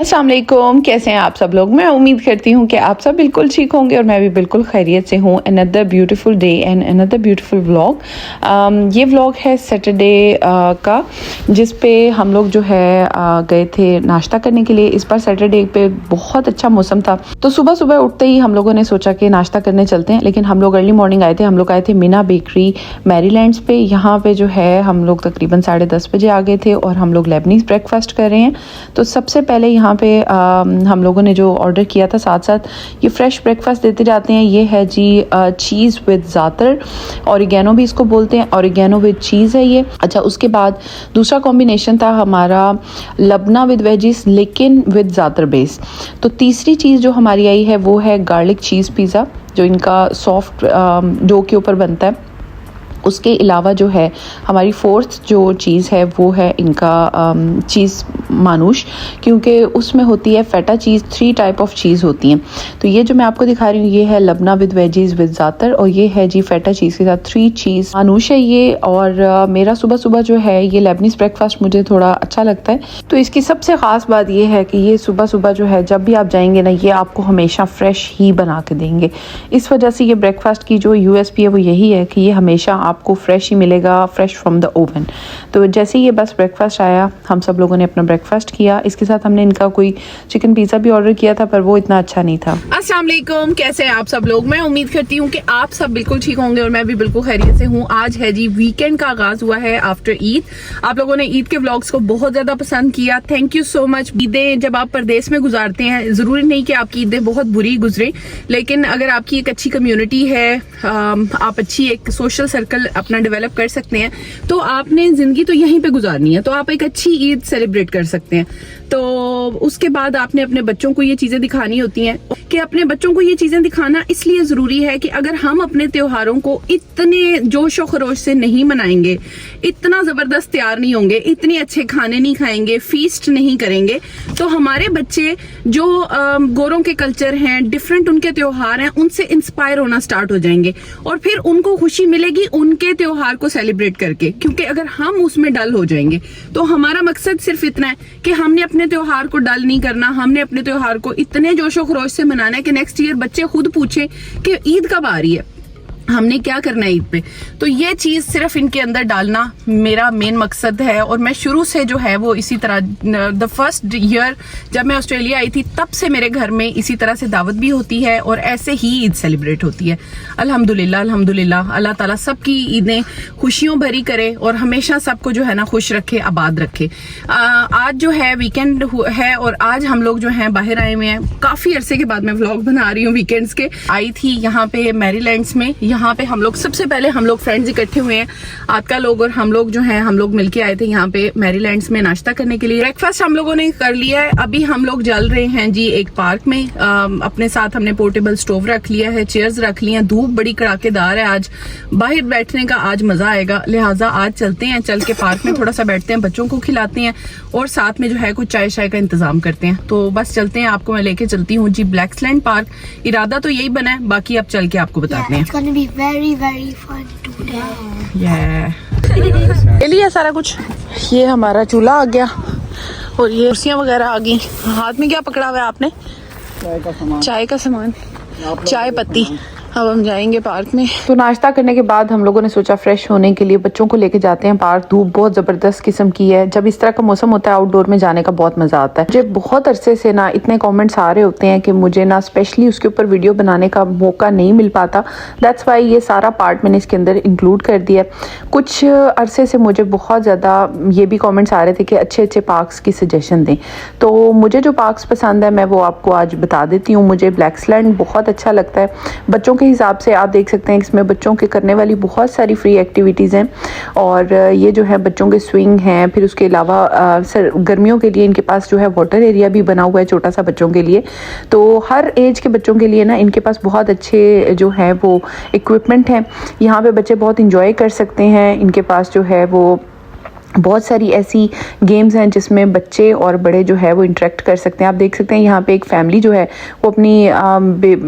अस्सलाम वालेकुम, कैसे हैं आप सब लोग। मैं उम्मीद करती हूँ कि आप सब बिल्कुल ठीक होंगे और मैं भी बिल्कुल खैरियत से हूँ। Another beautiful day and another beautiful vlog. ये व्लॉग है सैटरडे का, जिस पे हम लोग जो है गए थे नाश्ता करने के लिए। इस बार सैटरडे पे बहुत अच्छा मौसम था, तो सुबह सुबह उठते ही हम लोगों ने सोचा कि नाश्ता करने चलते हैं। लेकिन हम लोग अर्ली मॉर्निंग आए थे। हम लोग आए थे मीना बेकरी मैरीलैंड्स पे। यहाँ पे जो है हम लोग तकरीबन 10:30 बजे आ गए थे और हम लोग लेबनीज ब्रेकफास्ट कर रहे हैं। तो सबसे पहले यहाँ पे हम लोगों ने जो ऑर्डर किया था, साथ साथ ये फ्रेश ब्रेकफास्ट देते जाते हैं। ये है जी चीज़ विद ज़ातर, ऑरिगेनो भी इसको बोलते हैं, ऑरिगेनो विद चीज़ है ये। अच्छा, उसके बाद दूसरा कॉम्बिनेशन था हमारा लबना विद वेजिस लेकिन विद ज़ातर बेस। तो तीसरी चीज़ जो हमारी आई है वो है गार्लिक चीज़ पिज़्ज़ा, जो इनका सॉफ्ट डो के ऊपर बनता है। उसके अलावा जो है हमारी फोर्थ जो चीज़ है वो है इनका चीज़ मानुश, क्योंकि उसमें होती है फेटा चीज़। 3 टाइप ऑफ चीज़ होती हैं। तो ये जो मैं आपको दिखा रही हूँ ये है लबना विद वेजीज विद ज़ातर, और ये है जी फेटा चीज़ के साथ 3 चीज़ मानुश है ये। और मेरा सुबह सुबह जो है ये लेबनीज ब्रेकफास्ट मुझे थोड़ा अच्छा लगता है। तो इसकी सबसे ख़ास बात ये है कि ये सुबह सुबह जो है जब भी आप जाएंगे ना, ये आपको हमेशा फ्रेश ही बना के देंगे। इस वजह से ये ब्रेकफास्ट की जो USP है वो यही है कि ये हमेशा आपको फ्रेश ही मिलेगा, फ्रेश फ्रॉम द ओवन। तो जैसे ही ये बस ब्रेकफास्ट आया, हम सब लोगों ने अपना ब्रेकफास्ट किया। इसके साथ हमने इनका कोई चिकन पिज़्ज़ा भी ऑर्डर किया था, पर वो इतना अच्छा नहीं था। अस्सलाम वालेकुम, कैसे हैं आप सब लोग। मैं उम्मीद करती हूँ कि आप सब बिल्कुल ठीक होंगे और मैं भी बिल्कुल खैरियत से हूँ। आज है जी वीकेंड का आगाज हुआ है आफ्टर ईद। आप लोगों ने ईद के व्लॉग्स को बहुत ज्यादा पसंद किया, थैंक यू सो मच। ईदें जब आप परदेश में गुजारते हैं, जरूरी नहीं कि आपकी ईदें बहुत बुरी गुजरे, लेकिन अगर आपकी एक अच्छी कम्युनिटी है, आप अच्छी एक सोशल सर्कल अपना डेवलप कर सकते हैं, तो आपने जिंदगी तो यहीं पे गुजारनी है, तो आप एक अच्छी ईद सेलिब्रेट कर सकते हैं। तो उसके बाद आपने अपने बच्चों को ये चीजें दिखानी होती हैं कि अपने बच्चों को ये चीजें दिखाना इसलिए जरूरी है कि अगर हम अपने त्योहारों को इतने जोशो खरोश से नहीं मनाएंगे, इतना जबरदस्त तैयार नहीं होंगे, इतने अच्छे खाने नहीं खाएंगे, फीस्ट नहीं करेंगे, तो हमारे बच्चे जो गोरों के कल्चर हैं, डिफरेंट उनके त्योहार हैं, उनसे इंस्पायर होना स्टार्ट हो जाएंगे और फिर उनको खुशी मिलेगी उनके त्योहार को सेलिब्रेट करके। क्योंकि अगर हम उसमें डल हो जाएंगे, तो हमारा मकसद सिर्फ इतना है कि हमने अपने त्योहार को डल नहीं करना, हमने अपने त्योहार को इतने जोशो खरोश से मनाना है कि नेक्स्ट ईयर बच्चे खुद पूछें कि ईद कब आ रही है, हमने क्या करना है ईद पे। तो ये चीज सिर्फ इनके अंदर डालना मेरा मेन मकसद है। और मैं शुरू से जो है वो इसी तरह, द फर्स्ट ईयर जब मैं ऑस्ट्रेलिया आई थी तब से मेरे घर में इसी तरह से दावत भी होती है और ऐसे ही ईद सेलिब्रेट होती है। अल्हम्दुलिल्लाह अल्हम्दुलिल्लाह, अल्लाह ताला सबकी ईदें खुशियों भरी करे और हमेशा सबको जो है ना खुश रखे, आबाद रखे। आज जो है वीकेंड है और आज हम लोग जो है बाहर आए हुए हैं। काफी अरसे के बाद मैं व्लॉग बना रही हूँ वीकेंड्स के। आई थी यहाँ पे मैरीलैंड्स में। यहाँ पे हम लोग सबसे पहले हम लोग फ्रेंड्स इकट्ठे हुए हैं, आपका लोग और हम लोग जो हैं, हम लोग मिलके आए थे यहाँ पे मैरीलैंड्स में नाश्ता करने के लिए। ब्रेकफास्ट हम लोगों ने कर लिया है। अभी हम लोग चल रहे हैं जी एक पार्क में। अपने साथ हमने पोर्टेबल स्टोव रख लिया है, चेयर्स रख ली हैं। धूप बड़ी कड़ाकेदार है, आज बाहर बैठने का आज मजा आएगा, लिहाजा आज चलते हैं। चल के पार्क में थोड़ा सा बैठते हैं, बच्चों को खिलाते हैं और साथ में जो है कुछ चाय शाय का इंतजाम करते हैं। तो बस चलते हैं, आपको मैं लेके चलती हूँ जी ब्लैक्सलैंड पार्क। इरादा तो यही बना है, बाकी अब चल के आपको बताते हैं। Very, very fun today. ले लिया सारा कुछ। ये हमारा चूल्हा आ गया और ये कुर्सियाँ वगैरह आ गई। हाथ में क्या पकड़ा हुआ है आपने? चाय का सामान, चाय पत्ती। अब हम जाएंगे पार्क में। तो नाश्ता करने के बाद हम लोगों ने सोचा फ्रेश होने के लिए बच्चों को लेके जाते हैं पार्क। धूप बहुत ज़बरदस्त किस्म की है। जब इस तरह का मौसम होता है आउटडोर में जाने का बहुत मज़ा आता है। मुझे बहुत अरसे से ना इतने कमेंट्स आ रहे होते हैं कि मुझे ना स्पेशली उसके ऊपर वीडियो बनाने का मौका नहीं मिल पाता। दैट्स वाई ये सारा पार्ट मैंने इसके अंदर इंक्लूड कर दिया। कुछ अरसे से मुझे बहुत ज़्यादा ये भी कॉमेंट्स आ रहे थे कि अच्छे अच्छे पार्क्स की सजेशन दें। तो मुझे जो पार्क्स पसंद है मैं वो आपको आज बता देती हूँ। मुझे ब्लैक्सलैंड बहुत अच्छा लगता है। बच्चों के हिसाब से आप देख सकते हैं इसमें बच्चों के करने वाली बहुत सारी फ्री एक्टिविटीज़ हैं। और ये जो है बच्चों के स्विंग हैं। फिर उसके अलावा गर्मियों के लिए इनके पास जो है वाटर एरिया भी बना हुआ है छोटा सा बच्चों के लिए। तो हर एज के बच्चों के लिए ना इनके पास बहुत अच्छे जो है वो इक्विपमेंट हैं। यहाँ पे बच्चे बहुत इंजॉय कर सकते हैं। इनके पास जो है वो बहुत सारी ऐसी गेम्स हैं जिसमें बच्चे और बड़े जो है वो इंटरेक्ट कर सकते हैं। आप देख सकते हैं यहाँ पे एक फैमिली जो है वो अपनी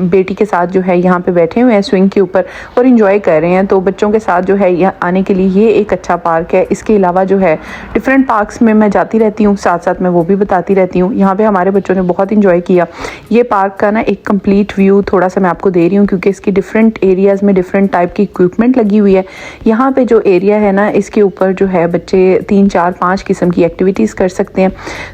बेटी के साथ जो है यहाँ पे बैठे हुए हैं स्विंग के ऊपर और इंजॉय कर रहे हैं। तो बच्चों के साथ जो है यहाँ आने के लिए ये एक अच्छा पार्क है। इसके अलावा जो है डिफरेंट पार्क्स में मैं जाती रहती हूँ, साथ साथ मैं वो भी बताती रहती हूँ। यहाँ पर हमारे बच्चों ने बहुत इंजॉय किया। ये पार्क का ना एक कम्प्लीट व्यू थोड़ा सा मैं आपको दे रही हूँ क्योंकि इसकी डिफरेंट एरियाज़ में डिफरेंट टाइप की इक्विपमेंट लगी हुई है। यहाँ पर जो एरिया है ना इसके ऊपर जो है बच्चे 3, 4, 5 किस्म की एक्टिविटीज़ कर सकते हैं।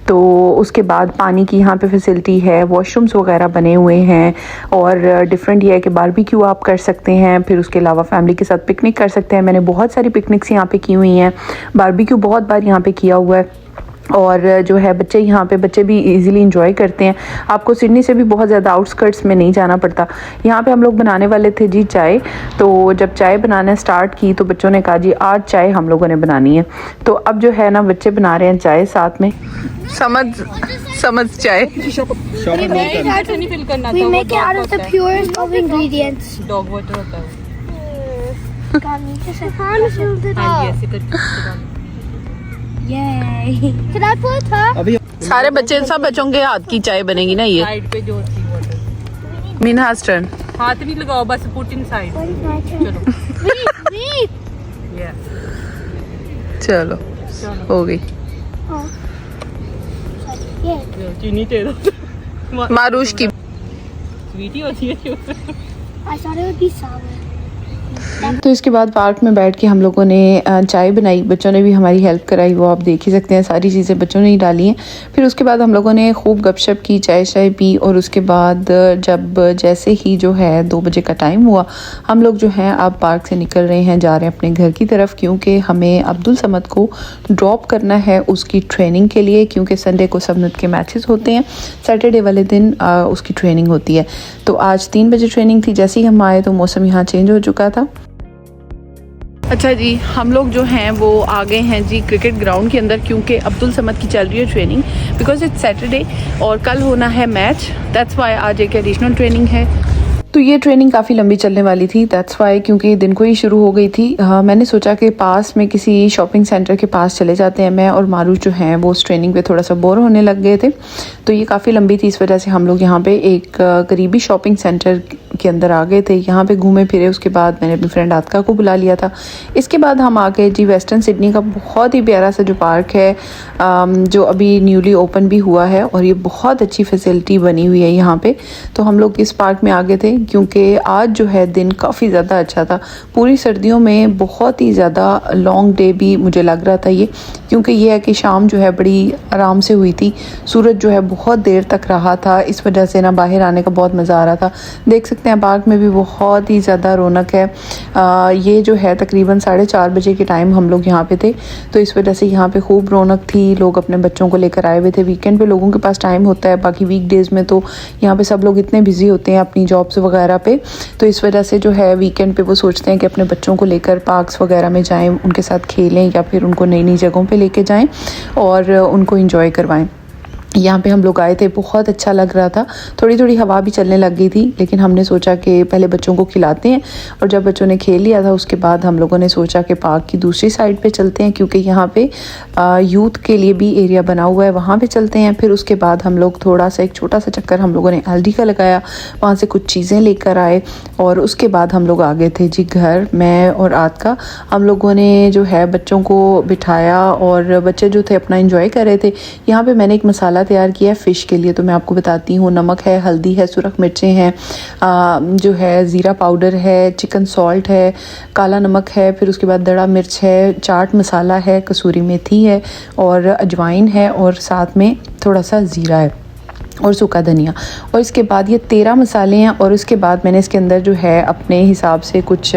तो उसके बाद पानी की यहाँ पे फैसिलिटी है, वॉशरूम्स वगैरह बने हुए हैं और डिफरेंट ये है कि बारबेक्यू आप कर सकते हैं। फिर उसके अलावा फैमिली के साथ पिकनिक कर सकते हैं। मैंने बहुत सारी पिकनिक्स यहाँ पे की हुई हैं, बारबेक्यू बहुत बार यहाँ पे किया हुआ है और जो है बच्चे यहाँ पे बच्चे भी इजीली इंजॉय करते हैं। आपको सिडनी से भी बहुत ज़्यादा आउटस्कर्ट्स में नहीं जाना पड़ता। यहाँ पे हम लोग बनाने वाले थे जी चाय। तो जब चाय बनाना स्टार्ट की तो बच्चों ने कहा जी आज चाय हम लोगों ने बनानी है। तो अब जो है ना बच्चे बना रहे हैं चाय साथ में। समझ चाय We make it out of the purest of ingredients. Dog water होता है। God, we just have filled it up. Yay! Can I put it up? सारे बच्चे सब बच्चों के हाथ की चाय बनेगी ना ये। साइड पे जो होती है वाटर। मीनहाज टर्न। हाथ नहीं लगाओ, बस put in side. What is my turn? Wait! चलो हो गई। Oh. Yeah. चीनी दे दो। मारूश की स्वीटी होती है। I thought it would be sour. तो इसके बाद पार्क में बैठ के हम लोगों ने चाय बनाई। बच्चों ने भी हमारी हेल्प कराई, वो आप देख ही सकते हैं। सारी चीज़ें बच्चों ने ही डाली हैं। फिर उसके बाद हम लोगों ने खूब गपशप की, चाय शाय पी और उसके बाद जब जैसे ही जो है 2 बजे का टाइम हुआ हम लोग जो हैं अब पार्क से निकल रहे हैं, जा रहे हैं अपने घर की तरफ क्योंकि हमें अब्दुल समद को ड्रॉप करना है उसकी ट्रेनिंग के लिए क्योंकि संडे को सबनेट के मैचेस होते हैं, सैटरडे वाले दिन उसकी ट्रेनिंग होती है। तो आज 3 बजे ट्रेनिंग थी। जैसे ही हम आए तो मौसम यहाँ चेंज हो चुका था। अच्छा जी, हम लोग जो हैं वो आ गए हैं जी क्रिकेट ग्राउंड के अंदर क्योंकि अब्दुल समद की चल रही है ट्रेनिंग बिकॉज इट्स सैटरडे और कल होना है मैच। दैट्स वाई आज एक एडिशनल ट्रेनिंग है। तो ये ट्रेनिंग काफ़ी लंबी चलने वाली थी। दैट्स वाई क्योंकि दिन को ही शुरू हो गई थी। मैंने सोचा कि पास में किसी शॉपिंग सेंटर के पास चले जाते हैं। मैं और मारूफ जो हैं वो उस ट्रेनिंग पे थोड़ा सा बोर होने लग गए थे। तो ये काफ़ी लंबी थी, इस वजह से हम लोग यहाँ पे एक करीबी शॉपिंग सेंटर के अंदर आ गए थे। यहाँ पे घूमे फिरे, उसके बाद मैंने अपनी फ्रेंड आतका को बुला लिया था। इसके बाद हम आ गए जी वेस्टर्न सिडनी का बहुत ही प्यारा सा जो पार्क है जो अभी न्यूली ओपन भी हुआ है और ये बहुत अच्छी फैसिलिटी बनी हुई है यहाँ पे। तो हम लोग इस पार्क में आ गए थे क्योंकि आज जो है दिन काफ़ी ज़्यादा अच्छा था। पूरी सर्दियों में बहुत ही ज़्यादा लॉन्ग डे भी मुझे लग रहा था ये, क्योंकि ये है कि शाम जो है बड़ी आराम से हुई थी। सूरज जो है बहुत देर तक रहा था, इस वजह से ना बाहर आने का बहुत मज़ा आ रहा था। देख सकते हैं पार्क में भी बहुत ही ज़्यादा रौनक है। ये जो है तकरीबन 4:30 बजे के टाइम हम लोग यहाँ पे थे, तो इस वजह से यहाँ पे खूब रौनक थी। लोग अपने बच्चों को लेकर आए हुए थे। वीकेंड पे लोगों के पास टाइम होता है, बाकी वीकडेज़ में तो यहाँ पे सब लोग इतने बिजी होते हैं अपनी जॉब्स वगैरह पे, तो इस वजह से जो है वीकेंड पे वो सोचते हैं कि अपने बच्चों को लेकर पार्क्स वगैरह में जाएं, उनके साथ खेलें या फिर उनको नई नई जगहों पे लेके जाएं और उनको एंजॉय करवाएं। यहाँ पे हम लोग आए थे, बहुत अच्छा लग रहा था। थोड़ी थोड़ी हवा भी चलने लग गई थी, लेकिन हमने सोचा कि पहले बच्चों को खिलाते हैं और जब बच्चों ने खेल लिया था उसके बाद हम लोगों ने सोचा कि पार्क की दूसरी साइड पे चलते हैं क्योंकि यहाँ पे यूथ के लिए भी एरिया बना हुआ है, वहाँ पे चलते हैं। फिर उसके बाद हम लोग थोड़ा सा एक छोटा सा चक्कर हम लोगों ने एलडी का लगाया, वहाँ से कुछ चीज़ें लेकर आए और उसके बाद हम लोग आ गए थे जी घर। मैं और आतका हम लोगों ने जो है बच्चों को बिठाया और बच्चे जो थे अपना एंजॉय कर रहे थे। यहाँ पर मैंने एक मसाला तैयार किया है फ़िश के लिए, तो मैं आपको बताती हूँ। नमक है, हल्दी है, सुरख मिर्चें हैं, जो है ज़ीरा पाउडर है, चिकन सॉल्ट है, काला नमक है, फिर उसके बाद दड़ा मिर्च है, चाट मसाला है, कसूरी मेथी है और अजवाइन है और साथ में थोड़ा सा ज़ीरा है और सूखा धनिया। और इसके बाद ये 13 मसाले हैं और उसके बाद मैंने इसके अंदर जो है अपने हिसाब से कुछ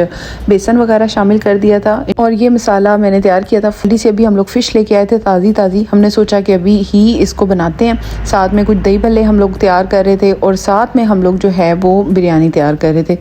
बेसन वगैरह शामिल कर दिया था। और ये मसाला मैंने तैयार किया था। फली से अभी हम लोग फ़िश लेके आए थे ताज़ी। हमने सोचा कि अभी ही इसको बनाते हैं। साथ में कुछ दही भल्ले हम लोग तैयार कर रहे थे और साथ में हम लोग जो है वो बिरयानी तैयार कर रहे थे।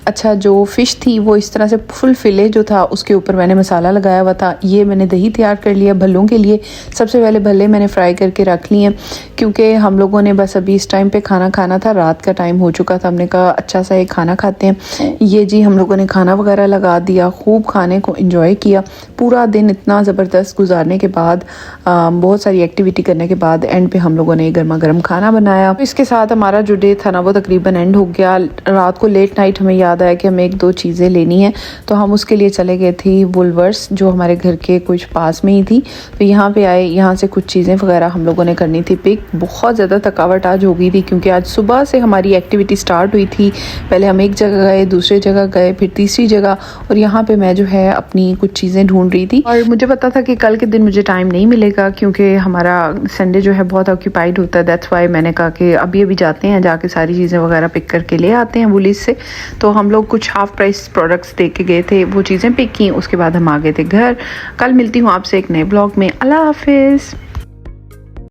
अच्छा, जो फ़िश थी वो इस तरह से फुल फिले जो था उसके ऊपर मैंने मसाला लगाया हुआ था। ये मैंने दही तैयार कर लिया भल्लों के लिए। सबसे पहले भल्ले मैंने फ्राई करके रख लिए क्योंकि हम लोगों ने बस बस अभी इस टाइम पे खाना खाना था, रात का टाइम हो चुका था, हमने कहा अच्छा सा एक खाना खाते हैं। ये जी हम लोगों ने खाना वगैरह लगा दिया, खूब खाने को एंजॉय किया। पूरा दिन इतना ज़बरदस्त गुजारने के बाद, बहुत सारी एक्टिविटी करने के बाद एंड पे हम लोगों ने गर्मा गर्म खाना बनाया। तो इसके साथ हमारा जो डे था ना वो तकरीबन एंड हो गया। रात को लेट नाइट हमें याद आया कि हमें 1-2 चीज़ें लेनी है, तो हम उसके लिए चले गए थे वुलवर्स, जो हमारे घर के कुछ पास में ही थी। तो यहाँ पे आए, यहाँ से कुछ चीज़ें वगैरह हम लोगों ने करनी थी पिक। बहुत ज़्यादा थकावट आज हो गई थी क्योंकि आज सुबह से हमारी एक्टिविटी स्टार्ट हुई थी। पहले हम एक जगह गए, दूसरी जगह गए, फिर तीसरी जगह, और यहाँ पे मैं जो है अपनी कुछ चीज़ें ढूंढ रही थी। और मुझे पता था कि कल के दिन मुझे टाइम नहीं मिलेगा क्योंकि हमारा संडे जो है बहुत ऑक्यूपाइड होता है। दैट्स वाई मैंने कहा कि अभी जाते हैं, जाके सारी चीज़ें वगैरह पिक करके ले आते हैं वुलिस से। तो हम लोग कुछ हाफ प्राइस प्रोडक्ट्स दे के गए थे, वो चीज़ें पिक की, उसके बाद हम आ गए थे घर। कल मिलती हूँ आपसे एक नए ब्लॉग में। अल्लाह हाफिज़।